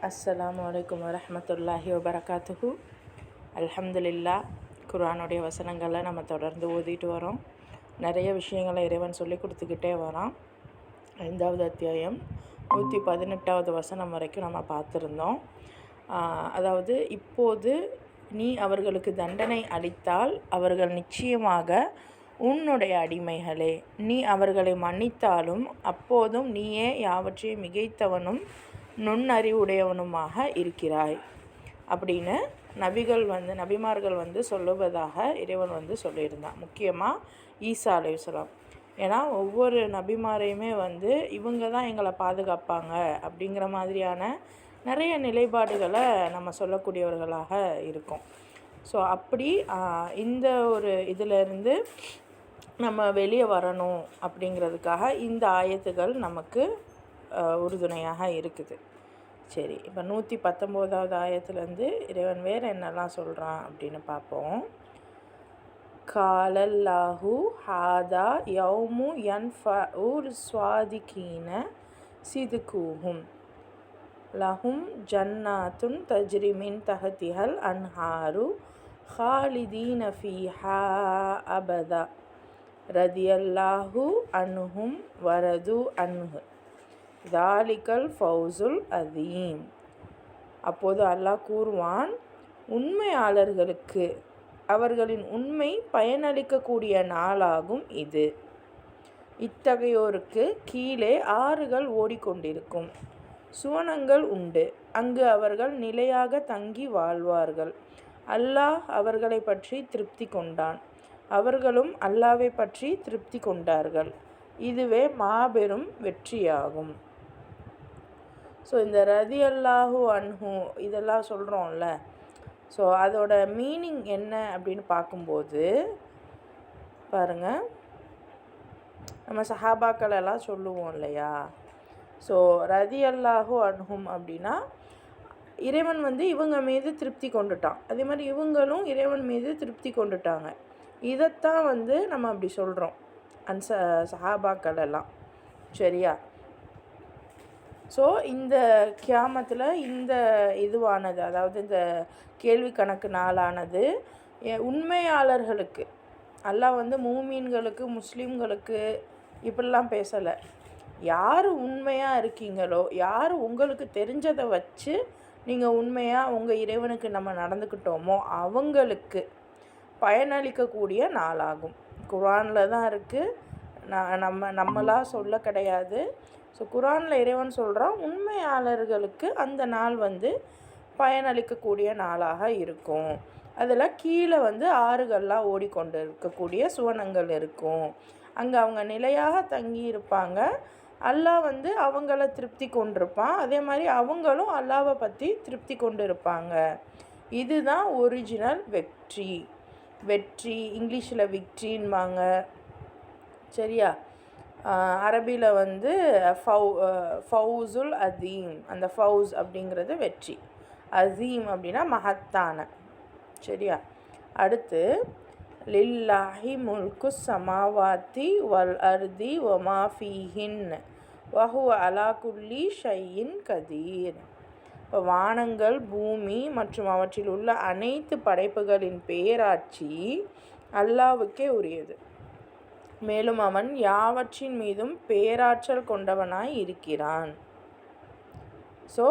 அஸ்ஸலாமு அலைக்கும் வரஹ்மத்துல்லாஹி வபரகாத்துஹு. அல்ஹம்துலில்லா. குர்ஆனுடைய வசனங்களை நம்ம தொடர்ந்து ஓதிட்டு வரோம். நிறைய விஷயங்களை இறைவன் சொல்லி கொடுத்துக்கிட்டே வரான். 5வது அத்தியாயம் 118வது வசனம் வரைக்கும் நம்ம பார்த்துருந்தோம். அதாவது, இப்போது நீ அவர்களுக்கு தண்டனை அளித்தால் அவர்கள் நிச்சயமாக உன்னுடைய அடிமைகளே. நீ அவர்களை மன்னித்தாலும் அப்போதும் நீயே யாவற்றையும் மிகைத்தவனும் நுண்ணறிவுடையவனுமாக இருக்கிறாய் அப்படின்னு நபிமார்கள் சொல்லுவதாக இறைவன் சொல்லியிருந்தான். முக்கியமாக ஈசா அலைஹிஸ்ஸலாம். ஏன்னா ஒவ்வொரு நபிமாரையுமே இவங்க தான் எங்களை பாதுகாப்பாங்க அப்படிங்கிற மாதிரியான நிறைய நிலைப்பாடுகளை நம்ம சொல்லக்கூடியவர்களாக இருக்கோம். ஸோ அப்படி இந்த ஒரு இதிலிருந்து நம்ம வெளியே வரணும் அப்படிங்கிறதுக்காக இந்த ஆயத்துகள் நமக்கு உறுதுணையாக இருக்குது. சரி, இப்போ 119வது ஆயத்துலேருந்து இறைவன் வேறு என்னெல்லாம் சொல்கிறான் அப்படின்னு பார்ப்போம். காலல்லாஹு ஹாதா யௌமு யன்ஃபஉல் ஸ்வாதிகீன சிதுகூஹும் லஹும் ஜன்னாத்துன் தஜ்ரி மின் தஹ்திஹல் அன்ஹாரு ஹாலிதீன ஃபீஹா அபதா ரதியல்லாஹு அன்ஹும் வரது அன்ஹு தாலிகல் ஃபௌசுல் அதீம். அப்போது அல்லாஹ் கூறுவான், உண்மையாளர்களுக்கு அவர்களின் உண்மை பயனளிக்கக்கூடிய நாளாகும் இது. இத்தகையோருக்கு கீழே ஆறுகள் ஓடிக்கொண்டிருக்கும், சுவனங்கள் உண்டு, அங்கு அவர்கள் நிலையாக தங்கி வாழ்வார்கள். அல்லாஹ் அவர்களை பற்றி திருப்தி கொண்டான், அவர்களும் அல்லாஹ்வை பற்றி திருப்தி கொண்டார்கள். இதுவே மாபெரும் வெற்றியாகும். ஸோ இந்த ரதியல்லாஹு அன்ஹு இதெல்லாம் சொல்கிறோம்ல, ஸோ அதோட மீனிங் என்ன அப்படின்னு பார்க்கும்போது பாருங்கள், நம்ம சஹாபாக்கள் எல்லாம் சொல்லுவோம் இல்லையா. ஸோ ரதியல்லாஹு அன்ஹும் அப்படின்னா இறைவன் இவங்க மீது திருப்தி கொண்டுட்டான், அதே மாதிரி இவங்களும் இறைவன் மீது திருப்தி கொண்டுட்டாங்க. இதைத்தான் நம்ம அப்படி சொல்கிறோம் சஹாபாக்கள் எல்லாம். சரியா? ஸோ இந்த கியாமத்தில் இந்த இதுவானது, அதாவது இந்த கேள்வி கணக்கு நாளானது உண்மையாளர்களுக்கு, அல்லாஹ் மூமீன்களுக்கு முஸ்லீம்களுக்கு இப்படிலாம் பேசலை. யார் உண்மையாக இருக்கீங்களோ, யார் உங்களுக்கு தெரிஞ்சதை வச்சு நீங்கள் உண்மையாக உங்கள் இறைவனுக்கு நம்ம நடந்துக்கிட்டோமோ அவங்களுக்கு பயனளிக்கக்கூடிய நாளாகும். குர்ஆனில் தான் இருக்குது, நம்மளாக சொல்ல கிடையாது. ஸோ குர்ஆனில் இறைவன் சொல்கிறான், உண்மையாளர்களுக்கு அந்த நாள் பயனளிக்கக்கூடிய நாளாக இருக்கும். அதில் கீழே ஆறுகள்லாம் ஓடிக்கொண்டு இருக்கக்கூடிய சுவனங்கள் இருக்கும், அங்கே அவங்க நிலையாக தங்கி இருப்பாங்க. அல்லாஹ் அவங்கள திருப்தி கொண்டிருப்பான், அதே மாதிரி அவங்களும் அல்லாஹ்வை பற்றி திருப்தி கொண்டு இருப்பாங்க. இதுதான் ஒரிஜினல் வெற்றி. இங்கிலீஷில் விக்ட்ரின்பாங்க. சரியா? அரபியில் ஃபௌசுல் அதீம். அந்த ஃபௌஸ் அப்படிங்கிறது வெற்றி, அதீம் அப்படின்னா மகத்தான. சரியா? அடுத்து, லில்லாஹி முல்கு சமாவாத்தி வல் அர்தி வமா ஃபீஹின் வஹுவ அலா குல்லி ஷையின் கதீர். இப்போ வானங்கள், பூமி மற்றும் அவற்றில் உள்ள அனைத்து படைப்புகளின் பேராட்சி அல்லாஹ்வுக்கே உரியது, மேலும் அவன் யாவற்றின் மீதும் பேராற்றல் கொண்டவனாய் இருக்கிறான். ஸோ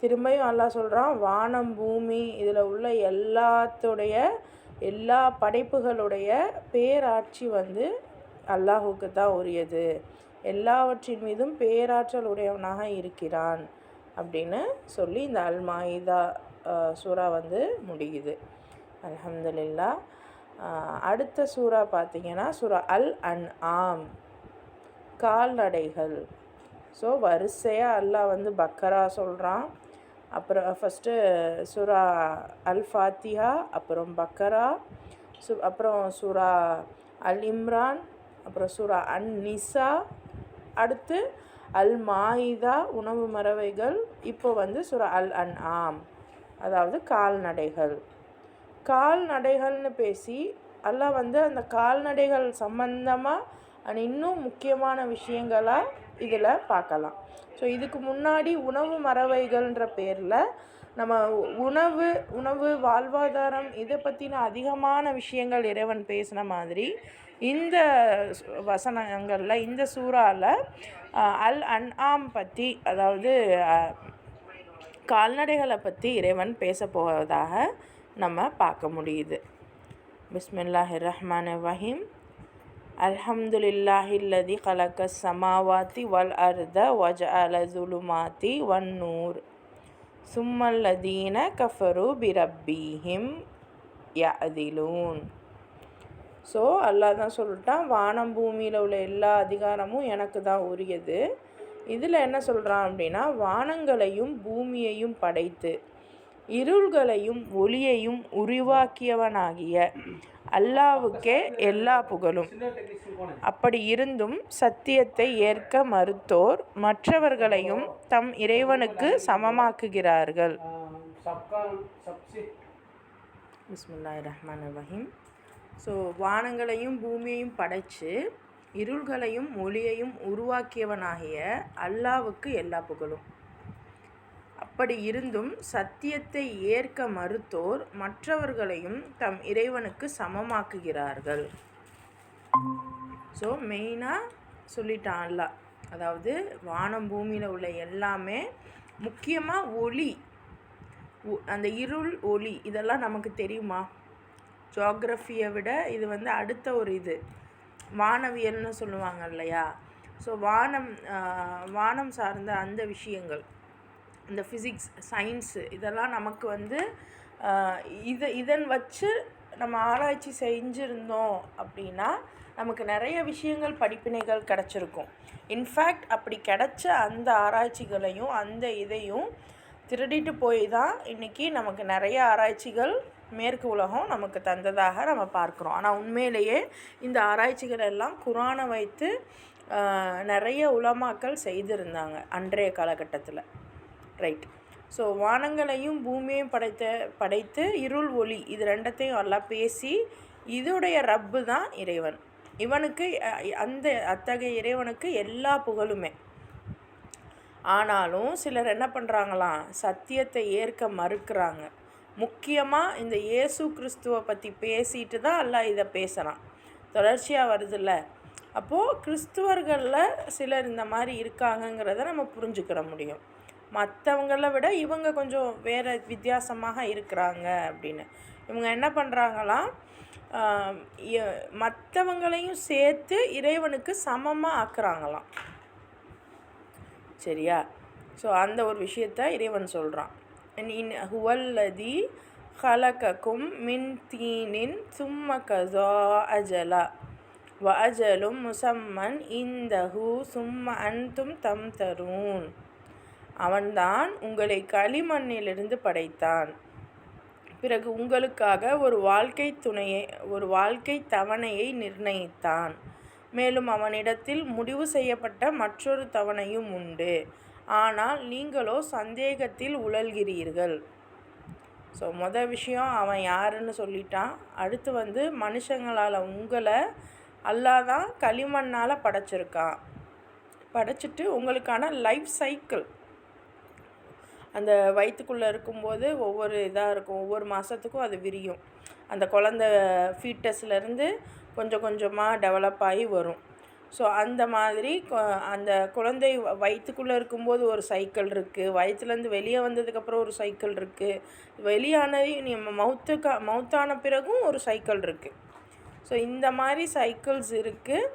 திரும்பியும் அல்லாஹ் சொல்கிறான், வானம் பூமி இதில் உள்ள எல்லா படைப்புகளுடைய பேராட்சி அல்லாஹுக்கு தான் உரியது, எல்லாவற்றின் மீதும் பேராற்றல் உடையவனாக இருக்கிறான் அப்படின்னு சொல்லி இந்த அல் மாயிதா சூரா முடியுது. அல்ஹம்துலில்லா. அடுத்த சூரா பார்த்திங்கன்னா சூரா அல் அன்ஆம், கால்நடைகள். ஸோ வரிசையாக அல்லாஹ் பக்கரா சொல்கிறான், அப்புறம் ஃபஸ்ட்டு சூரா அல் ஃபாத்திஹா, அப்புறம் பக்கரா, அப்புறம் சூரா அல் இம்ரான், அப்புறம் சூரா அன் நிசா, அடுத்து அல் மாயிதா உணவு மறவைகள், இப்போ சூரா அல் அன்ஆம் அதாவது கால்நடைகள்னு பேசி அல்லாஹ் அந்த கால்நடைகள் சம்பந்தமாக அண்ட் இன்னும் முக்கியமான விஷயங்களாக இதில் பார்க்கலாம். ஸோ இதுக்கு முன்னாடி உணவு மறவைகள்ன்ற பேரில் நம்ம உணவு வாழ்வாதாரம் இதை பற்றின அதிகமான விஷயங்கள் இறைவன் பேசின மாதிரி இந்த வசனங்களில் இந்த சூறாவில் அல் அன்ஆம் பற்றி, அதாவது கால்நடைகளை பற்றி இறைவன் பேச போவதாக நம்ம பார்க்க முடியுது. பிஸ்மில்லாஹிர் ரஹ்மானிர் ரஹீம். அல்ஹம்துலில்லாஹில்லதி கலக்கஸ் சமாவாத்தி வல் அர்த வஜஅல ஸுலுமாத்தி வன் நூர் சும்மல்லதீன கஃபரு பிரப்பிஹிம் யஅதிலூன். ஸோ அல்லாஹ் தான் சொல்லிட்டான், வானம் பூமியில் உள்ள எல்லா அதிகாரமும் எனக்கு தான் உரியது. இதில் என்ன சொல்கிறான் அப்படின்னா, வானங்களையும் பூமியையும் படைத்து இருள்களையும் ஒளியையும் உருவாக்கியவனாகிய அல்லாவுக்கே எல்லா புகழும். அப்படி இருந்தும் சத்தியத்தை ஏற்க மறுத்தோர் மற்றவர்களையும் தம் இறைவனுக்கு சமமாக்குகிறார்கள். பிஸ்மில்லாஹிர் ரஹ்மானிர் ரஹீம். ஸோ வானங்களையும் பூமியையும் படைத்து இருள்களையும் ஒளியையும் உருவாக்கியவனாகிய அல்லாவுக்கு எல்லா புகழும். அப்படி இருந்தும் சத்தியத்தை ஏற்க மறுத்தோர் மற்றவர்களையும் தம் இறைவனுக்கு சமமாக்குகிறார்கள். ஸோ மெயினாக சொல்லிட்டான் அல்லாஹ், அதாவது வானம் பூமியில் உள்ள எல்லாமே, முக்கியமாக ஒளி, அந்த இருள் ஒளி இதெல்லாம் நமக்கு தெரியுமா? ஜியோகிரஃபியை விட இது அடுத்த ஒரு இது வானவியல்னு சொல்லுவாங்க இல்லையா? ஸோ வானம் சார்ந்த அந்த விஷயங்கள், இந்த ஃபிசிக்ஸ் சயின்ஸு இதெல்லாம் நமக்கு இதன் வச்சு நம்ம ஆராய்ச்சி செஞ்சுருந்தோம் அப்படின்னா நமக்கு நிறைய விஷயங்கள் படிப்பினைகள் கிடச்சிருக்கும். இன்ஃபேக்ட் அப்படி கிடைச்ச அந்த ஆராய்ச்சிகளையும் அந்த இதையும் திருடிட்டு போய் தான் இன்றைக்கி நமக்கு நிறைய ஆராய்ச்சிகள் மேற்கு உலகம் நமக்கு தந்ததாக நம்ம பார்க்குறோம். ஆனால் உண்மையிலேயே இந்த ஆராய்ச்சிகள் எல்லாம் குரானை வைத்து நிறைய உலமாக்கள் செய்திருந்தாங்க அன்றைய காலகட்டத்தில். ரைட். ஸோ வானங்களையும் பூமியையும் படைத்து இருள் ஒளி இது ரெண்டத்தையும் எல்லாம் பேசி இதோடைய ரப்பு தான் இறைவன். இவனுக்கு அத்தகைய இறைவனுக்கு எல்லா புகழுமே. ஆனாலும் சிலர் என்ன பண்ணுறாங்களாம், சத்தியத்தை ஏற்க மறுக்கிறாங்க. முக்கியமாக இந்த இயேசு கிறிஸ்துவை பற்றி பேசிட்டு தான் அல்லாஹ் இதை பேசுகிறான். தொடர்ச்சியாக வருதுல்ல. அப்போது கிறிஸ்துவர்களில் சிலர் இந்த மாதிரி இருக்காங்கங்கிறத நம்ம புரிஞ்சுக்கிற முடியும். மற்றவங்கள விட இவங்க கொஞ்சம் வேறு வித்தியாசமாக இருக்கிறாங்க அப்படின்னு இவங்க என்ன பண்ணுறாங்களாம், மற்றவங்களையும் சேர்த்து இறைவனுக்கு சமமாக ஆக்குறாங்களாம். சரியா? ஸோ அந்த ஒரு விஷயத்தை இறைவன் சொல்கிறான். ஹுவல்லதி ஹலகக்கும் மின் தீனின் சும்ம கஸா அஜலா வ அஜலும் முசம்மன் இந்தஹு சும்ம அன்தும் தம் தரூன். அவன்தான் உங்களை களிமண்ணிலிருந்து படைத்தான், பிறகு உங்களுக்காக ஒரு வாழ்க்கை தவணையை நிர்ணயித்தான். மேலும் அவனிடத்தில் முடிவு செய்யப்பட்ட மற்றொரு தவணையும் உண்டு, ஆனால் நீங்களோ சந்தேகத்தில் உழல்கிறீர்கள். ஸோ விஷயம் அவன் யாருன்னு சொல்லிட்டான். அடுத்து மனுஷங்களால் உங்களை அல்லாஹ் தான் களிமண்ணால் படைச்சிருக்கான். படைச்சிட்டு உங்களுக்கான லைஃப் சைக்கிள், அந்த வயிற்றுக்குள்ளே இருக்கும்போது ஒவ்வொரு இதாக இருக்கும், ஒவ்வொரு மாதத்துக்கும் அது விரியும். அந்த குழந்த ஃபீட்டஸ்லேருந்து கொஞ்சம் கொஞ்சமாக டெவலப் ஆகி வரும். ஸோ அந்த மாதிரி அந்த குழந்தை வயிற்றுக்குள்ளே இருக்கும்போது ஒரு சைக்கிள் இருக்குது, வயிற்றுலேருந்து வெளியே வந்ததுக்கப்புறம் ஒரு சைக்கிள் இருக்குது, வெளியானது மவுத்தான பிறகும் ஒரு சைக்கிள் இருக்குது. ஸோ இந்த மாதிரி சைக்கிள்ஸ் இருக்குது.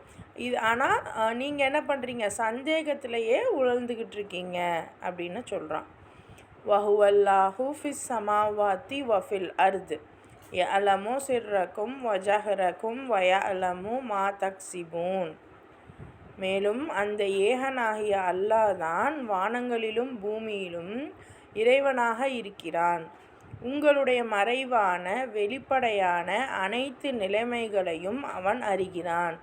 இது ஆனால் நீங்கள் என்ன பண்ணுறீங்க, சந்தேகத்திலேயே உழந்துக்கிட்டு இருக்கீங்க அப்படின்னு சொல்கிறான். வஹுவல்லாஹு ஃபிஸ் சமாவாத்தி வஃபில் அர்து யஅலமு சிர்ரக்கும் வஜஹரக்கும் வயஅலமு மா தக்ஸிபூன். மேலும் அந்த ஏகனாகிய அல்லாஹ் தான் வானங்களிலும் பூமியிலும் இறைவனாக இருக்கிறான். உங்களுடைய மறைவான வெளிப்படையான அனைத்து நிலைமைகளையும் அவன் அறிகிறான்.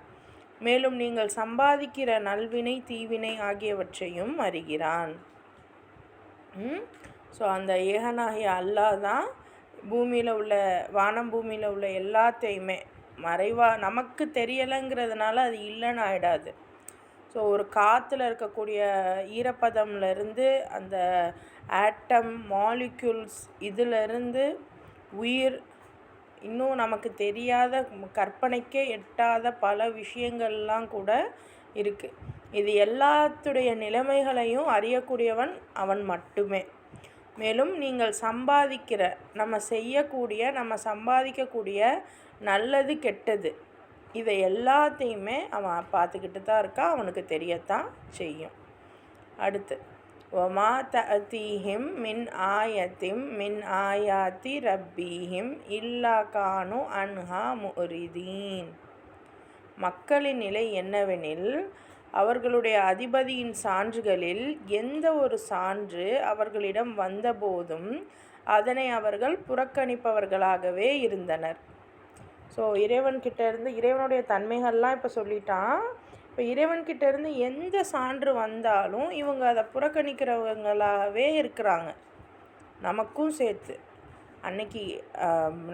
மேலும் நீங்கள் சம்பாதிக்கிற நல்வினை தீவினை ஆகியவற்றையும் அறிகிறான். ஸோ அந்த ஏகனாகிய அல்லாஹ் தான் வானம் பூமியில் உள்ள எல்லாத்தையுமே மறைவாக நமக்கு தெரியலைங்கிறதுனால அது இல்லைன்னு ஆகிடாது. ஸோ ஒரு காற்றுல இருக்கக்கூடிய ஈரப்பதம்லேருந்து அந்த ஆட்டம் மாலிக்யூல்ஸ் இதிலிருந்து உயிர் இன்னும் நமக்கு தெரியாத கற்பனைக்கே எட்டாத பல விஷயங்கள்லாம் கூட இருக்குது. இது எல்லாத்துடைய நிலைமைகளையும் அறியக்கூடியவன் அவன் மட்டுமே. மேலும் நீங்கள் சம்பாதிக்கிற நம்ம சம்பாதிக்கக்கூடிய நல்லது கெட்டது இதை எல்லாத்தையுமே அவன் பார்த்துக்கிட்டு தான் இருக்கான். அவனுக்கு தெரியத்தான் செய்யும். அடுத்து வமா தஅதீஹிம் மின் ஆயத்திம் மின் ஆயாத்தி ரப்பீஹிம் இல்லா கானு அன்ஹா முரிதீன். மக்களின் நிலை என்னவெனில், அவர்களுடைய அதிபதியின் சான்றுகளில் எந்த ஒரு சான்று அவர்களிடம் வந்தபோதும் அதனை அவர்கள் புறக்கணிப்பவர்களாகவே இருந்தனர். ஸோ இறைவனுடைய தன்மைகள்லாம் இப்போ சொல்லிட்டான். இப்போ இறைவன்கிட்டேருந்து எந்த சான்று வந்தாலும் இவங்க அதை புறக்கணிக்கிறவங்களாகவே இருக்கிறாங்க. நமக்கும் சேர்த்து அன்னைக்கு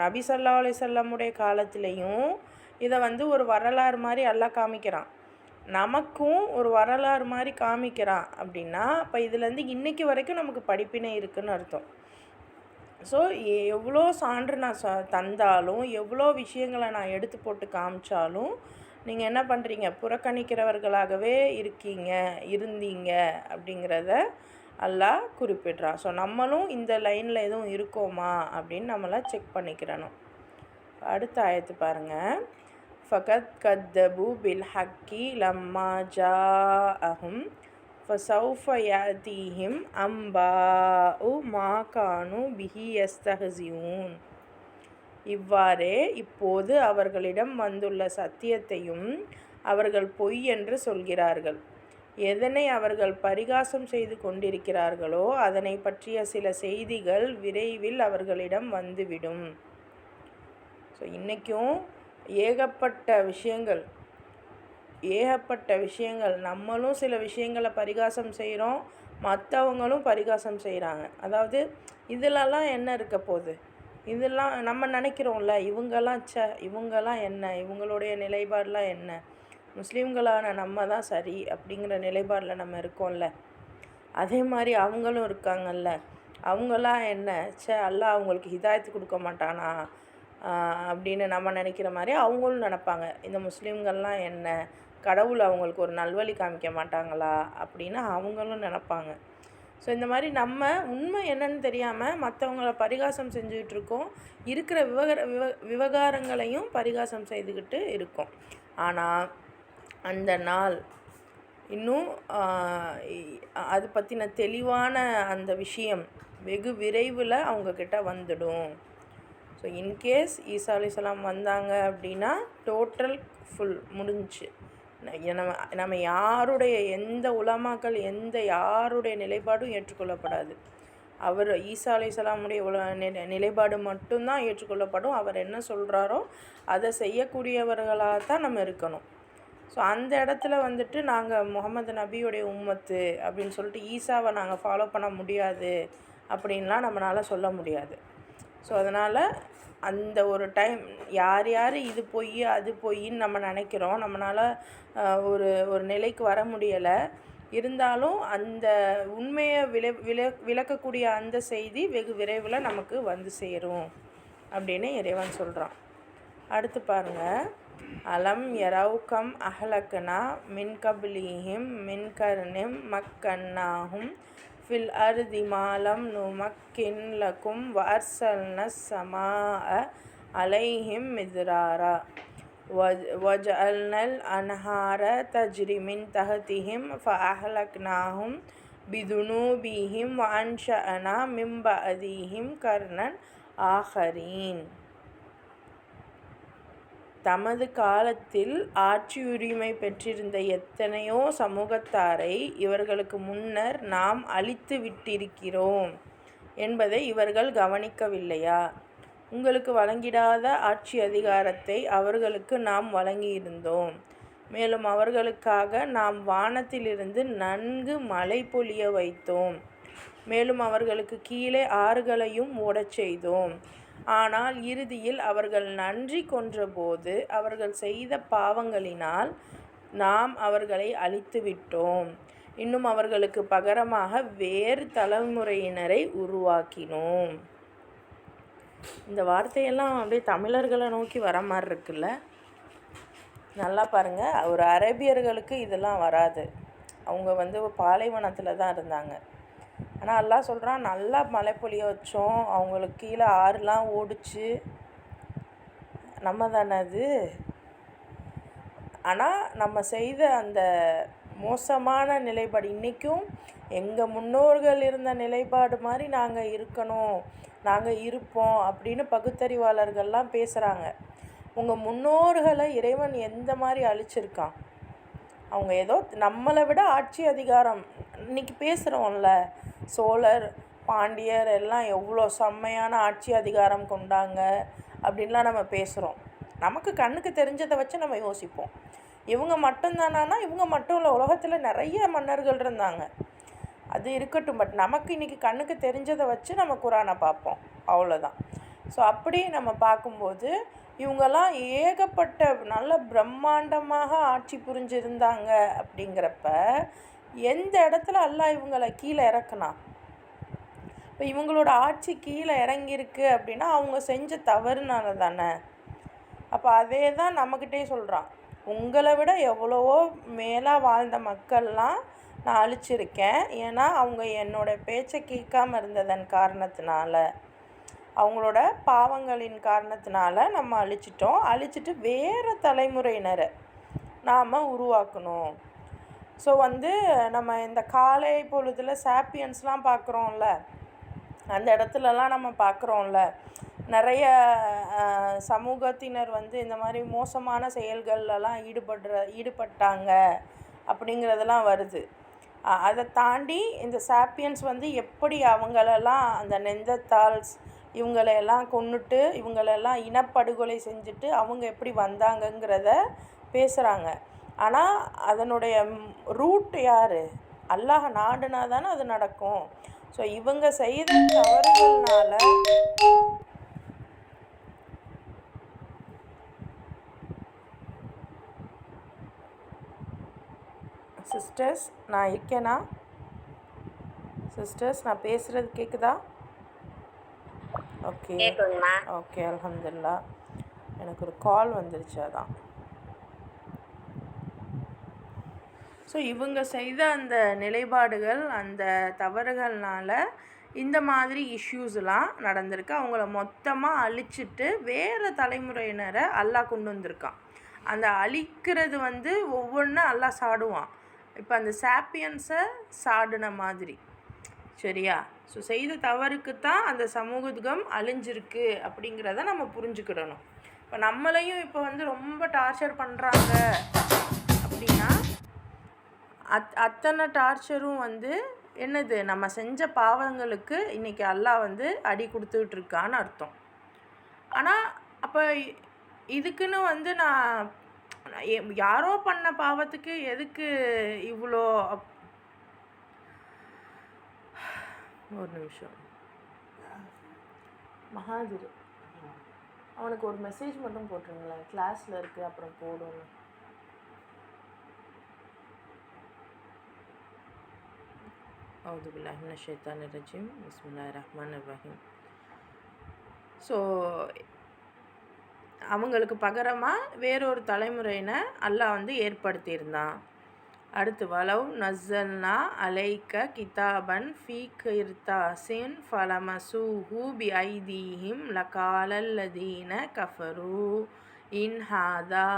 நபி ஸல்லல்லாஹு அலைஹி வஸல்லமுடைய காலத்துலேயும் இதை ஒரு வரலாறு மாதிரி அல்லாஹ் காமிக்கிறான். நமக்கும் ஒரு வரலாறு மாதிரி காமிக்கிறான். அப்படின்னா அப்போ இதுலேருந்து இன்றைக்கி வரைக்கும் நமக்கு படிப்பினை இருக்குதுன்னு அர்த்தம். ஸோ எவ்வளோ சான்று நான் தந்தாலும் எவ்வளோ விஷயங்களை நான் எடுத்து போட்டு காமிச்சாலும் நீங்கள் என்ன பண்ணுறீங்க, புறக்கணிக்கிறவர்களாகவே இருந்தீங்க அப்படிங்கிறத அல்லாஹ் குறிப்பிடுறான். ஸோ நம்மளும் இந்த லைனில் எதுவும் இருக்கோமா அப்படின்னு நம்மளை செக் பண்ணிக்கிறணும். அடுத்த ஆயத்து பாருங்கள். ஃபகத் கத்தபு பில் ஹக்கி லம்மா ஜாஅஹும் ஃபஸௌஃப யஅதீஹிம் அம்பாஉ மா கானு பிஹி யஸ்தஹ்சிஊன். இவ்வாறே இப்போது அவர்களிடம் வந்துள்ள சத்தியத்தையும் அவர்கள் பொய் என்று சொல்கிறார்கள். எதனை அவர்கள் பரிகாசம் செய்து கொண்டிருக்கிறார்களோ அதனை பற்றிய சில செய்திகள் விரைவில் அவர்களிடம் வந்துவிடும். ஸோ இன்றைக்கும் ஏகப்பட்ட விஷயங்கள் நம்மளும் சில விஷயங்களை பரிகாசம் செய்கிறோம், மற்றவங்களும் பரிகாசம் செய்கிறாங்க. அதாவது இதிலெல்லாம் என்ன இருக்க போகுது, இதெல்லாம் நம்ம நினைக்கிறோம்ல, இவங்கெல்லாம் என்ன, இவங்களுடைய நிலைப்பாடெலாம் என்ன, முஸ்லீம்களான நம்ம தான் சரி அப்படிங்கிற நிலைப்பாடில் நம்ம இருக்கோம்ல. அதே மாதிரி அவங்களும் இருக்காங்கல்ல, அவங்களாம் என்ன, அல்லாஹ் அவங்களுக்கு ஹிதாயத்து கொடுக்க மாட்டானா அப்படின்னு நம்ம நினைக்கிற மாதிரி அவங்களும் நினப்பாங்க. இந்த முஸ்லீம்கள்லாம் என்ன, கடவுள் அவங்களுக்கு ஒரு நல்வழி காமிக்க மாட்டாங்களா அப்படின்னு அவங்களும் நினப்பாங்க. ஸோ இந்த மாதிரி நம்ம உண்மை என்னன்னு தெரியாமல் மற்றவங்கள பரிகாசம் செஞ்சுக்கிட்டு இருக்கோம். இருக்கிற விவகாரங்களையும் பரிகாசம் செய்துக்கிட்டு இருக்கோம். ஆனால் அந்த நாள் இன்னும் அது பற்றின தெளிவான அந்த விஷயம் வெகு விரைவில் அவங்கக்கிட்ட வந்துடும். ஸோ இன்கேஸ் ஈசா அலைஹிஸ்ஸலாம் வந்தாங்க அப்படின்னா டோட்டல் ஃபுல் முடிஞ்சிச்சு. நம்ம யாருடைய எந்த உலமாக்கள் யாருடைய நிலைப்பாடும் ஏற்றுக்கொள்ளப்படாது. அவர் ஈசா அலைஹிஸ்ஸலாமுடைய நிலைப்பாடு மட்டும்தான் ஏற்றுக்கொள்ளப்படும். அவர் என்ன சொல்கிறாரோ அதை செய்யக்கூடியவர்களாக தான் நம்ம இருக்கணும். ஸோ அந்த இடத்துல நாங்கள் முகமது நபியுடைய உம்மத்து அப்படின்னு சொல்லிட்டு ஈசாவை நாங்கள் ஃபாலோ பண்ண முடியாது அப்படின்லாம் நம்மளால் சொல்ல முடியாது. ஸோ அதனால் அந்த ஒரு டைம் யார் இது பொய் அது பொய்ன்னு நம்ம நினைக்கிறோம், நம்மளால் ஒரு நிலைக்கு வர முடியலை. இருந்தாலும் அந்த உண்மையை விளக்கக்கூடிய அந்த செய்தி வெகு விரைவில் நமக்கு வந்து சேரும் அப்படின்னு இறைவன் சொல்கிறான். அடுத்து பாருங்கள். அலம் யரௌகம் அஹ்லக்னா மின் கப்லிஹிம் மின் கர்னிம் மக்கன்னாஹும் ஃபில் அர்தி மாலம் நுமக்கின் லக்கும் வஅர்சல்னஸ் ஸமாஅ அலைஹிம் மித்ராரா வஜஅல்னல் அன்ஹார தஜ்ரி மின் தஹ்திஹிம் ஃபஅஹ்லக்னாஹும் பிதுனூபிஹிம் வஅன்ஷஅனா மின் பஅதிஹிம் கர்னன் ஆஹரீன். தமது காலத்தில் ஆட்சியுரிமை பெற்றிருந்த எத்தனையோ சமூகத்தாரை இவர்களுக்கு முன்னர் நாம் அழித்து விட்டிருக்கிறோம் என்பதை இவர்கள் கவனிக்கவில்லையா? உங்களுக்கு வழங்கிடாத ஆட்சி அதிகாரத்தை அவர்களுக்கு நாம் வழங்கியிருந்தோம். மேலும் அவர்களுக்காக நாம் வானத்திலிருந்து நன்கு மழை பொழிய வைத்தோம். மேலும் அவர்களுக்கு கீழே ஆறுகளையும் ஓடச் செய்தோம். ஆனால் இறுதியில் அவர்கள் நன்றி கொன்றபோது அவர்கள் செய்த பாவங்களினால் நாம் அவர்களை அழித்துவிட்டோம். இன்னும் அவர்களுக்கு பகரமாக வேறு தலைமுறையினரை உருவாக்கினோம். இந்த வார்த்தையெல்லாம் அப்படியே தமிழர்களை நோக்கி வர மாதிரி இருக்குல்ல. நல்லா பாருங்கள், ஒரு அரேபியர்களுக்கு இதெல்லாம் வராது. அவங்க பாலைவனத்தில் தான் இருந்தாங்க. ஆனால் அல்லாஹ் சொல்கிறான், நல்லா மழை பொழிய வச்சோம், அவங்களுக்கு கீழே ஆறுலாம் ஓடிச்சு, நம்ம தானே அது. ஆனால் நம்ம செய்த அந்த மோசமான நிலைப்பாடு இன்றைக்கும் எங்கள் முன்னோர்கள் இருந்த நிலைப்பாடு மாதிரி நாங்கள் இருக்கணும், நாங்கள் இருப்போம் அப்படின்னு பகுத்தறிவாளர்கள்லாம் பேசுகிறாங்க. உங்கள் முன்னோர்களை இறைவன் எந்த மாதிரி அழிச்சிருக்கான்? அவங்க ஏதோ நம்மளை விட ஆட்சி அதிகாரம் இன்றைக்கி பேசுகிறோம்ல, சோழர் பாண்டியர் எல்லாம் எவ்வளோ செம்மையான ஆட்சி அதிகாரம் கொண்டாங்க அப்படின்லாம் நம்ம பேசுகிறோம். நமக்கு கண்ணுக்கு தெரிஞ்சதை வச்சு நம்ம யோசிப்போம். இவங்க மட்டும்தானா? இவங்க மட்டும் இல்லை, உலகத்தில் நிறைய மன்னர்கள் இருந்தாங்க, அது இருக்கட்டும். பட் நமக்கு இன்றைக்கி கண்ணுக்கு தெரிஞ்சதை வச்சு நம்ம குரானை பார்ப்போம், அவ்வளோதான். ஸோ அப்படி நம்ம பார்க்கும்போது இவங்கெல்லாம் ஏகப்பட்ட நல்ல பிரம்மாண்டமாக ஆட்சி புரிஞ்சிருந்தாங்க. அப்படிங்கிறப்ப எந்த இடத்துல அல்லாஹ் இவங்களை கீழே இறக்குனா? இப்போ இவங்களோட ஆட்சி கீழே இறங்கியிருக்கு அப்படின்னா அவங்க செஞ்ச தவறுனால தானே. அப்போ அதே தான் நம்மக்கிட்டே சொல்கிறான், உங்களை விட எவ்வளவோ மேலாக வாழ்ந்த மக்கள்லாம் நான் அழிச்சிருக்கேன். ஏன்னா அவங்க என்னோடய பேச்சை கேட்காமல் இருந்ததன் காரணத்தினால, அவங்களோட பாவங்களின் காரணத்தினால நம்ம அழிச்சிட்டு வேறு தலைமுறையினரை நாம் உருவாக்கணும். ஸோ நம்ம இந்த காலை பொழுதில் சாப்பியன்ஸ்லாம் பார்க்குறோம்ல, அந்த இடத்துலலாம் நம்ம பார்க்குறோம்ல, நிறைய சமூகத்தினர் இந்த மாதிரி மோசமான செயல்களெல்லாம் ஈடுபட்டாங்க அப்படிங்கிறதெல்லாம் வருது. அதை தாண்டி இந்த சாப்பியன்ஸ் எப்படி அவங்களெல்லாம் அந்த நெந்தத்தால்ஸ் இவங்களையெல்லாம் கொன்னுட்டு இவங்களெல்லாம் இனப்படுகொலை செஞ்சுட்டு அவங்க எப்படி வந்தாங்கங்கிறத பேசுகிறாங்க. ஆனால் அதனுடைய ரூட் யார்? அல்லாஹ் நாடுனா தானே அது நடக்கும். ஸோ இவங்க செய்த தவறுகள்னால சிஸ்டர்ஸ், நான் இருக்கேனா? சிஸ்டர்ஸ், நான் பேசுகிறது கேட்குதா? ஓகே ஓகே, அல்ஹம்துலில்லாஹ். எனக்கு ஒரு கால் வந்துருச்சு, அதான். ஸோ இவங்க செய்த அந்த நிலைப்பாடுகள், அந்த தவறுகள்னால இந்த மாதிரி இஷ்யூஸ்லாம் நடந்திருக்கு. அவங்கள மொத்தமாக அழிச்சிட்டு வேறு தலைமுறையினரை அல்லாஹ் கொண்டு வந்திருக்கான். அந்த அழிக்கிறது ஒவ்வொன்றும் அல்லாஹ் சாடுவான். இப்போ அந்த சாப்பியன்ஸை சாடின மாதிரி, சரியா? ஸோ செய்த தவறுக்கு தான் அந்த சமூகம் அழிஞ்சிருக்கு அப்படிங்கிறத நம்ம புரிஞ்சுக்கிடணும். இப்போ நம்மளையும் இப்போ ரொம்ப டார்ச்சர் பண்ணுறாங்க அப்படின்னா அத்தனை டார்ச்சரும் என்னது? நம்ம செஞ்ச பாவங்களுக்கு இன்றைக்கி அல்லாஹ் அடி கொடுத்துக்கிட்டு இருக்கான்னு அர்த்தம். ஆனால் அப்போ இதுக்குன்னு நான் யாரோ பண்ண பாவத்துக்கு எதுக்கு இவ்வளோ? ஒரு நிமிஷம், மகாதிரு அவனுக்கு ஒரு மெசேஜ் மட்டும் போட்டுருங்களேன், கிளாஸில் இருக்குது, அப்புறம் போடணும். அவுது பில்லாஹி மினஷ் ஷைத்தானிர் ரஜீம். பிஸ்மில்லாஹிர் ரஹ்மானிர் ரஹீம். ஸோ அவங்களுக்கு பகரமாக வேறொரு தலைமுறையினை அல்லாஹ் ஏற்படுத்தியிருந்தான். அடுத்து, வலவ் நஸ்ஸல்னா அலைக்க கிதாபன் ஃபீ கிர்தாசின் ஃபலமசூஹு பி ஐதீஹிம் லகாலல்லதீன கஃபரு இன் ஹாதா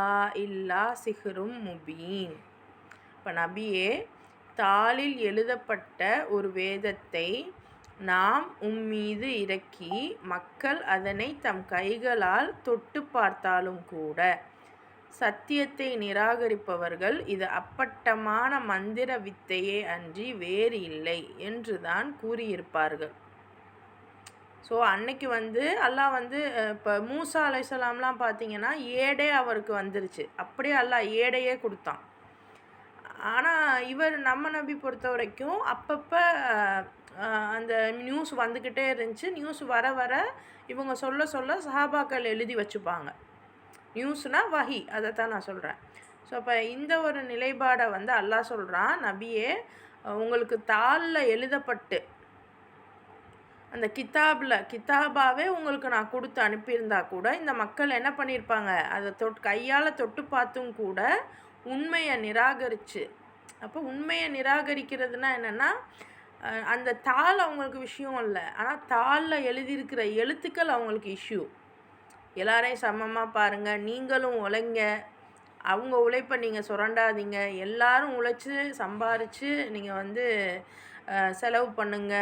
இல்லா சிஹ்ரும் முபீன். இப்போ நபியே, தாளில் எழுதப்பட்ட ஒரு வேதத்தை நாம் உம்மீது இறக்கி மக்கள் அதனை தம் கைகளால் தொட்டு பார்த்தாலும் கூட சத்தியத்தை நிராகரிப்பவர்கள் இது அப்பட்டமான மந்திர வித்தையே அன்றி வேறு இல்லை என்று தான் கூறியிருப்பார்கள். ஸோ அன்னைக்கு அல்லாஹ் இப்போ மூசா அலைஹிஸ்ஸலாம்லாம் பார்த்தீங்கன்னா ஏடே அவருக்கு வந்துருச்சு, அப்படியே அல்லாஹ் ஏடையே கொடுத்தான். ஆனால் நம்ம நபி பொறுத்த வரைக்கும் அப்பப்போ அந்த நியூஸ் வந்துக்கிட்டே இருந்துச்சு. நியூஸ் வர வர இவங்க சொல்ல சொல்ல சஹாபாக்கள் எழுதி வச்சுப்பாங்க. நியூஸ்னால் வஹி, அதைத்தான் நான் சொல்கிறேன். ஸோ அப்போ இந்த ஒரு நிலைப்பாடை வந்து அல்லாஹ் சொல்கிறான், நபியே உங்களுக்கு தாளில் எழுதப்பட்டு அந்த கித்தாபாவே உங்களுக்கு நான் கொடுத்து அனுப்பியிருந்தா கூட இந்த மக்கள் என்ன பண்ணியிருப்பாங்க, அதை கையால் தொட்டு பார்த்தும் கூட உண்மையை நிராகரித்து. அப்போ உண்மையை நிராகரிக்கிறதுனா என்னென்னா, அந்த தாள் அவங்களுக்கு விஷயம் இல்லை, ஆனால் தாளில் எழுதியிருக்கிற எழுத்துக்கள் அவங்களுக்கு இஷ்யூ. எல்லாரையும் சமமாக பாருங்கள், நீங்களும் உழைங்க, அவங்க உழைப்பை நீங்கள் சுரண்டாதீங்க, எல்லாரும் உழைச்சி சம்பாரித்து நீங்கள் வந்து செலவு பண்ணுங்க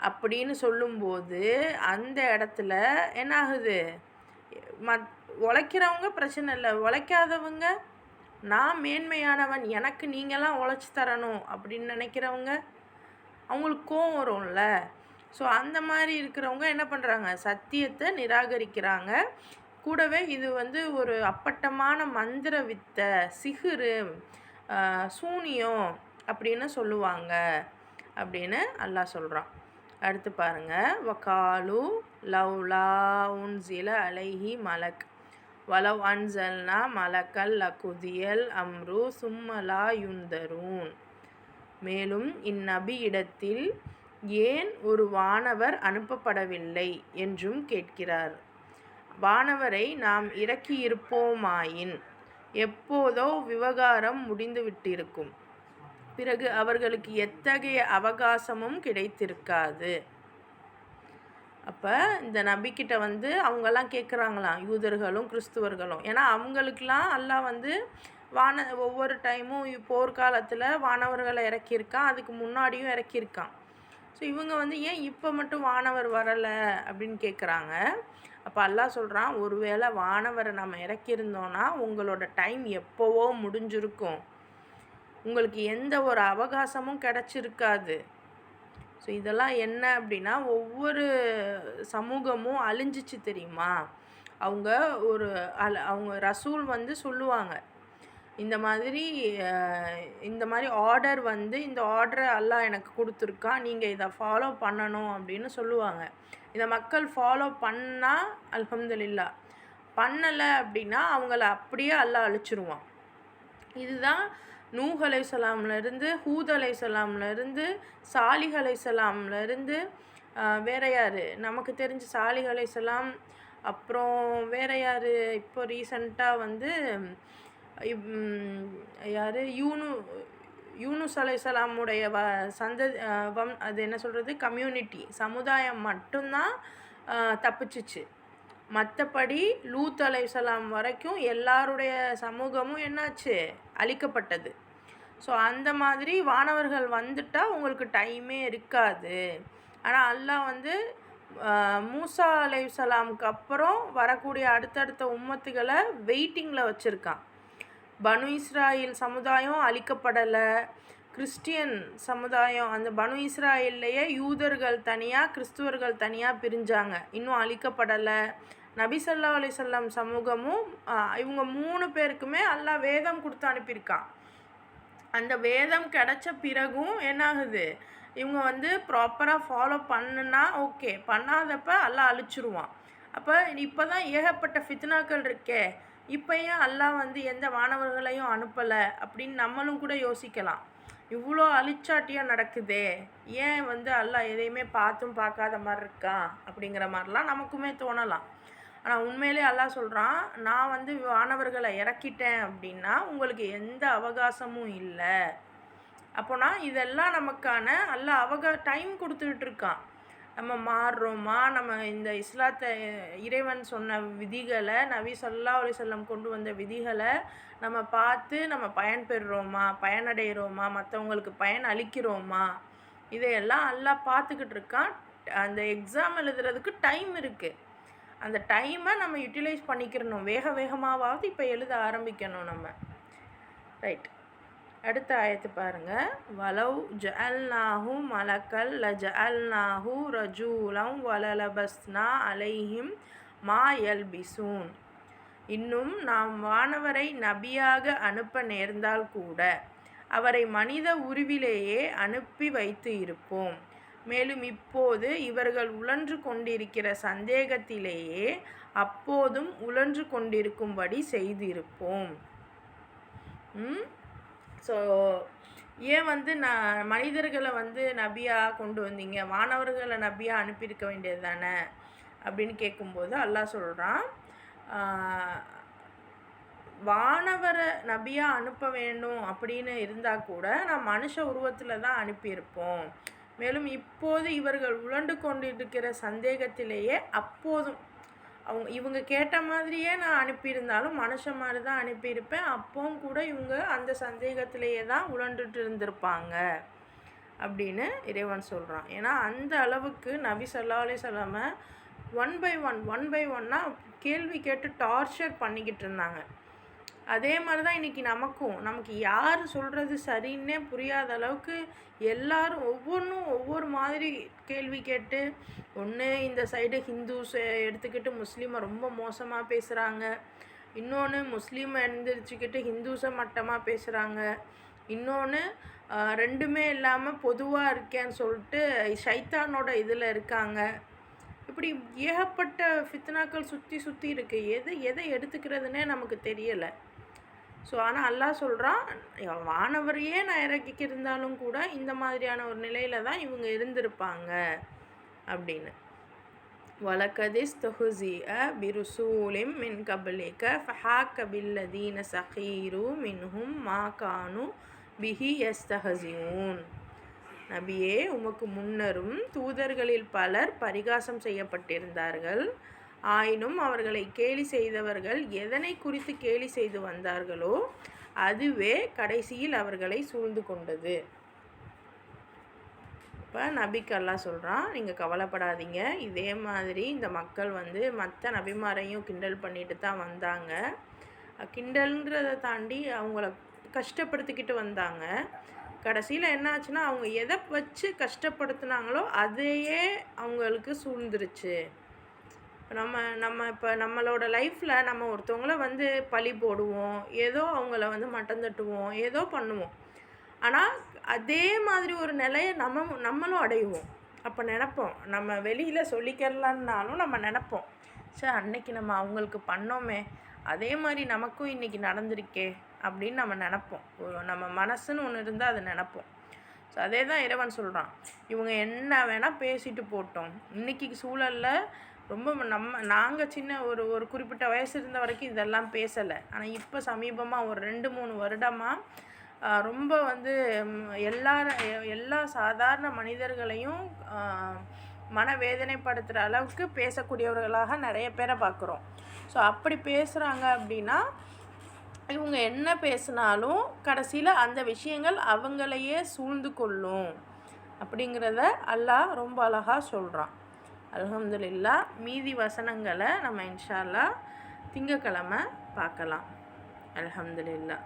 அப்படின்னு சொல்லும்போது அந்த இடத்துல என்ன ஆகுது, உழைக்கிறவங்க பிரச்சனை இல்லை, உழைக்காதவங்க நான் மேன்மையானவன், எனக்கு நீங்களாம் உழைச்சி தரணும் அப்படின்னு நினைக்கிறவங்க அவங்களுக்கு கோவம் வரும்ல. ஸோ அந்த மாதிரி இருக்கிறவங்க என்ன பண்ணுறாங்க, சத்தியத்தை நிராகரிக்கிறாங்க. கூடவே இது வந்து ஒரு அப்பட்டமான மந்திர வித்தை, சிகுறு, சூனியம் அப்படின்னு சொல்லுவாங்க அப்படின்னு அல்லாஹ் சொல்கிறான். அடுத்து பாருங்கள், வகாலு லவ்லா உன்சில அலைஹி மலக் வலவ் அன்சல்னா மலக்கல் லகுதியல் அம்ரு சும்மலா யுந்தரூன். மேலும் இந்நபி இடத்தில் ஏன் ஒரு வானவர் அனுப்பப்படவில்லை என்றும் கேட்கிறார். வானவரை நாம் இறக்கியிருப்போமாயின் எப்போதோ விவகாரம் முடிந்துவிட்டிருக்கும், பிறகு அவர்களுக்கு எத்தகைய அவகாசமும் கிடைத்திருக்காது. அப்போ இந்த நபிக்கிட்ட வந்து அவங்கெல்லாம் கேட்குறாங்களாம், யூதர்களும் கிறிஸ்துவர்களும். ஏன்னா அவங்களுக்கெல்லாம் அல்லாஹ் வந்து ஒவ்வொரு டைமும் போர்க்காலத்தில் வானவர்களை இறக்கியிருக்கான், அதுக்கு முன்னாடியும் இறக்கியிருக்கான். ஸோ இவங்க வந்து ஏன் இப்போ மட்டும் வானவர் வரலை அப்படின்னு கேட்குறாங்க. அப்போ அல்லாஹ் சொல்கிறான், ஒருவேளை வானவரை நம்ம இறக்கியிருந்தோன்னா உங்களோட டைம் எப்போவோ முடிஞ்சிருக்கும், உங்களுக்கு எந்த ஒரு அவகாசமும் கிடச்சிருக்காது. ஸோ இதெல்லாம் என்ன அப்படின்னா, ஒவ்வொரு சமூகமும் அழிஞ்சிச்சு தெரியுமா. அவங்க ரசூல் வந்து சொல்லுவாங்க, இந்த மாதிரி ஆர்டர் வந்து இந்த ஆர்டரை அல்லாஹ் எனக்கு கொடுத்துருக்கான், நீங்கள் இதை ஃபாலோ பண்ணணும் அப்படின்னு சொல்லுவாங்க. இதை மக்கள் ஃபாலோ பண்ணால் அல்ஹம்துலில்லாஹ், பண்ணலை அப்படின்னா அவங்கள அப்படியே அல்லாஹ் அழிச்சிருவான். இதுதான் நூஹ் அலைஹிஸ்ஸலாம்லேருந்து, ஹூத் அலைஹிஸ்ஸலாம்லேருந்து, சாலிஹ் அலைஹிஸ்ஸலாம்லேருந்து, வேறு யார் நமக்கு தெரிஞ்ச சாலிஹ் அலைஹிஸ்ஸலாம், அப்புறம் வேறு யார் இப்போ ரீசண்டாக வந்து யார் யூனுஸ் அலைஹிஸ்ஸலாமுடைய அது என்ன சொல்கிறது, கம்யூனிட்டி சமுதாயம் மட்டும்தான் தப்பிச்சிச்சு. மற்றபடி லூத் அலைஹிஸ்ஸலாம் வரைக்கும் எல்லாருடைய சமூகமும் என்னாச்சு, அழிக்கப்பட்டது. ஸோ அந்த மாதிரி வானவர்கள் வந்துட்டால் உங்களுக்கு டைமே இருக்காது. ஆனால் அல்லாஹ் வந்து மூசா அலைஹிஸ்ஸலாமுக்கு அப்புறம் வரக்கூடிய அடுத்தடுத்த உம்மத்துகளை வெயிட்டிங்கில் வச்சுருக்கான். பனு இஸ்ராயில் சமுதாயம் அழிக்கப்படலை, கிறிஸ்டியன் சமுதாயம் அந்த பனு இஸ்ராயில்லையே யூதர்கள் தனியாக கிறிஸ்துவர்கள் தனியாக பிரிஞ்சாங்க, இன்னும் அழிக்கப்படலை. நபி ஸல்லல்லாஹு அலைஹி வஸல்லம் சமூகமும் இவங்க 3 பேருக்குமே அல்லாஹ் வேதம் கொடுத்து அனுப்பியிருக்கான். அந்த வேதம் கிடைச்ச பிறகும் என்னாகுது, இவங்க வந்து ப்ராப்பராக ஃபாலோ பண்ணுனா ஓகே, பண்ணாதப்ப அல்லாஹ் அழிச்சிருவான். அப்போ இப்போ தான் ஏகப்பட்ட ஃபித்னாக்கள் இருக்கே, இப்போ ஏன் அல்லாஹ் வந்து எந்த வானவர்களையும் அனுப்பலை அப்படின்னு நம்மளும் கூட யோசிக்கலாம். இவ்வளோ அழிச்சாட்டியாக நடக்குதே, ஏன் வந்து அல்லாஹ் எதையுமே பார்த்தும் பார்க்காத மாதிரி இருக்கான் அப்படிங்கிற மாதிரிலாம் நமக்குமே தோணலாம். ஆனால் உண்மையிலே அல்லாஹ் சொல்கிறான், நான் வந்து வானவர்களை இறக்கிட்டேன் அப்படின்னா உங்களுக்கு எந்த அவகாசமும் இல்லை. அப்போனா இதெல்லாம் நமக்கான அல்லாஹ் டைம் கொடுத்துக்கிட்டு இருக்கான். நம்ம மாறுறோமா, நம்ம இந்த இஸ்லாத்தை இறைவன் சொன்ன விதிகளை, நபி ஸல்லல்லாஹு அலைஹி வஸல்லம் கொண்டு வந்த விதிகளை நம்ம பார்த்து நம்ம பயன்பெறுறோமா, பயனடைகிறோமா, மற்றவங்களுக்கு பயன் அளிக்கிறோமா, இதையெல்லாம் அல்லாஹ் பார்த்துக்கிட்டு இருக்கான். அந்த எக்ஸாம் எழுதுறதுக்கு டைம் இருக்குது, அந்த டைமை நம்ம யூட்டிலைஸ் பண்ணிக்கிறணும். வேகமாவது இப்போ எழுத ஆரம்பிக்கணும் நம்ம. ரைட், அடுத்த ஆயத்து பாருங்கள். வலவ் ஜஅல்நாஹு மலக்கல் லஜஅல்நாஹு ரஜூலம் வலலபஸ்னா அலைஹிம் மா யல்பிசூன். இன்னும் நாம் வானவரை நபியாக அனுப்ப நேர்ந்தால் கூட அவரை மனித உருவிலேயே அனுப்பி வைத்து இருப்போம், மேலும் இப்போது இவர்கள் உழன்று கொண்டிருக்கிற சந்தேகத்திலேயே அப்போதும் உழன்று கொண்டிருக்கும்படி செய்திருப்போம். ஸோ ஏன் மனிதர்களை நபியாக கொண்டு வந்தீங்க, வானவர்களை நபியாக அனுப்பியிருக்க வேண்டியது தானே அப்படின்னு கேட்கும்போது அல்லாஹ் சொல்கிறான், வானவரை நபியாக அனுப்ப வேண்டும் அப்படின்னு இருந்தால் கூட நான் மனுஷ உருவத்தில் தான் அனுப்பியிருப்போம். மேலும் இப்போது இவர்கள் உழண்டு கொண்டிருக்கிற சந்தேகத்திலேயே அப்போதும் இவங்க கேட்ட மாதிரியே நான் அனுப்பியிருந்தாலும் மனுஷன் மாதிரி தான் அனுப்பியிருப்பேன். அப்பவும் கூட இவங்க அந்த சந்தேகத்திலேயே தான் உழண்டுட்டு இருந்திருப்பாங்க அப்படின்னு இறைவன் சொல்கிறான். ஏன்னா அந்த அளவுக்கு நபி ஸல்லல்லாஹு அலைஹி வஸல்லம் ஒன் பை ஒன்னாக கேள்வி கேட்டு டார்ச்சர் பண்ணிக்கிட்டு இருந்தாங்க. அதே மாதிரி தான் இன்றைக்கி நமக்கு யார் சொல்கிறது சரின்னே புரியாத அளவுக்கு எல்லாரும் ஒவ்வொன்றும் ஒவ்வொரு மாதிரி கேள்வி கேட்டு, ஒன்று இந்த சைடு ஹிந்துஸ் எடுத்துக்கிட்டு முஸ்லீமை ரொம்ப மோசமாக பேசுகிறாங்க, இன்னொன்று முஸ்லீமை எழுந்திரிச்சிக்கிட்டு ஹிந்துஸை மட்டமாக பேசுகிறாங்க, இன்னொன்று ரெண்டுமே இல்லாமல் பொதுவாக இருக்கேன்னு சொல்லிட்டு ஷைத்தானோட இதில் இருக்காங்க. இப்படி ஏகப்பட்ட ஃபித்னாக்கள் சுற்றி இருக்குது. எதை எடுத்துக்கிறதுனே நமக்கு தெரியலை. ஸோ ஆனால் அல்லாஹ் சொல்கிறான், வானவரையே நான் இறக்கிக்கிருந்தாலும் கூட இந்த மாதிரியான ஒரு நிலையில் தான் இவங்க இருந்திருப்பாங்க அப்படின்னு. வலகதிஸ்தஹுஸிஅ பிருசூலிம் மின் கப்லிக ஃபஹாக்க பில்லதீன ஸகீரு மின்ஹும் மா கானு பிஹி யஸ்தஹஸிஊன். நபியே, உமக்கு முன்னரும் தூதர்களில் பலர் பரிகாசம் செய்யப்பட்டிருந்தார்கள். ஆயினும் அவர்களை கேலி செய்தவர்கள் எதனை குறித்து கேலி செய்து வந்தார்களோ அதுவே கடைசியில் அவர்களை சூழ்ந்து கொண்டது. இப்போ நபிக்கு அல்லாஹ் சொல்கிறான், நீங்கள் கவலைப்படாதீங்க, இதே மாதிரி இந்த மக்கள் மற்ற நபிமாரையும் கிண்டல் பண்ணிட்டு தான் வந்தாங்க. கிண்டல்ன்றதை தாண்டி அவங்கள கஷ்டப்படுத்திக்கிட்டு வந்தாங்க. கடைசியில் என்ன ஆச்சுன்னா, அவங்க எதை வச்சு கஷ்டப்படுத்துனாங்களோ அதையே அவங்களுக்கு சூழ்ந்துருச்சு. இப்போ நம்மளோட லைஃப்பில் நம்ம ஒருத்தவங்கள பழி போடுவோம், ஏதோ அவங்கள மட்டம் தட்டுவோம், ஏதோ பண்ணுவோம். ஆனால் அதே மாதிரி ஒரு நிலையை நம்மளும் அடைவோம். அப்போ நினப்போம், நம்ம வெளியில் சொல்லிக்கிறலான்னாலும் நம்ம நினப்போம், சார் அன்னைக்கு நம்ம அவங்களுக்கு பண்ணோமே அதே மாதிரி நமக்கும் இன்றைக்கி நடந்திருக்கே அப்படின்னு நம்ம நினப்போம். நம்ம மனசுன்னு ஒன்று இருந்தால் அதை நினப்போம். ஸோ அதே தான் இறைவன் சொல்கிறான், இவங்க என்ன வேணால் பேசிட்டு போட்டோம். இன்றைக்கி சூழலில் ரொம்ப நாங்கள் சின்ன ஒரு குறிப்பிட்ட வயசு இருந்த வரைக்கும் இதெல்லாம் பேசலை. ஆனால் இப்போ சமீபமாக ஒரு 2-3 வருடமாக ரொம்ப எல்லா சாதாரண மனிதர்களையும் மனவேதனைப்படுத்துகிற அளவுக்கு பேசக்கூடியவர்களாக நிறைய பேரை பார்க்குறோம். ஸோ அப்படி பேசுகிறாங்க அப்படின்னா இவங்க என்ன பேசினாலும் கடைசியில் அந்த விஷயங்கள் அவங்களையே சூழ்ந்து கொள்ளும் அப்படிங்கிறத அல்லாஹ் ரொம்ப அழகாக சொல்கிறான். அல்ஹம்துலில்லாஹ். மீதி வசனங்களை நம்ம இன்ஷா அல்லாஹ் திங்கக்கிழமை பார்க்கலாம். அல்ஹம்துலில்லாஹ்.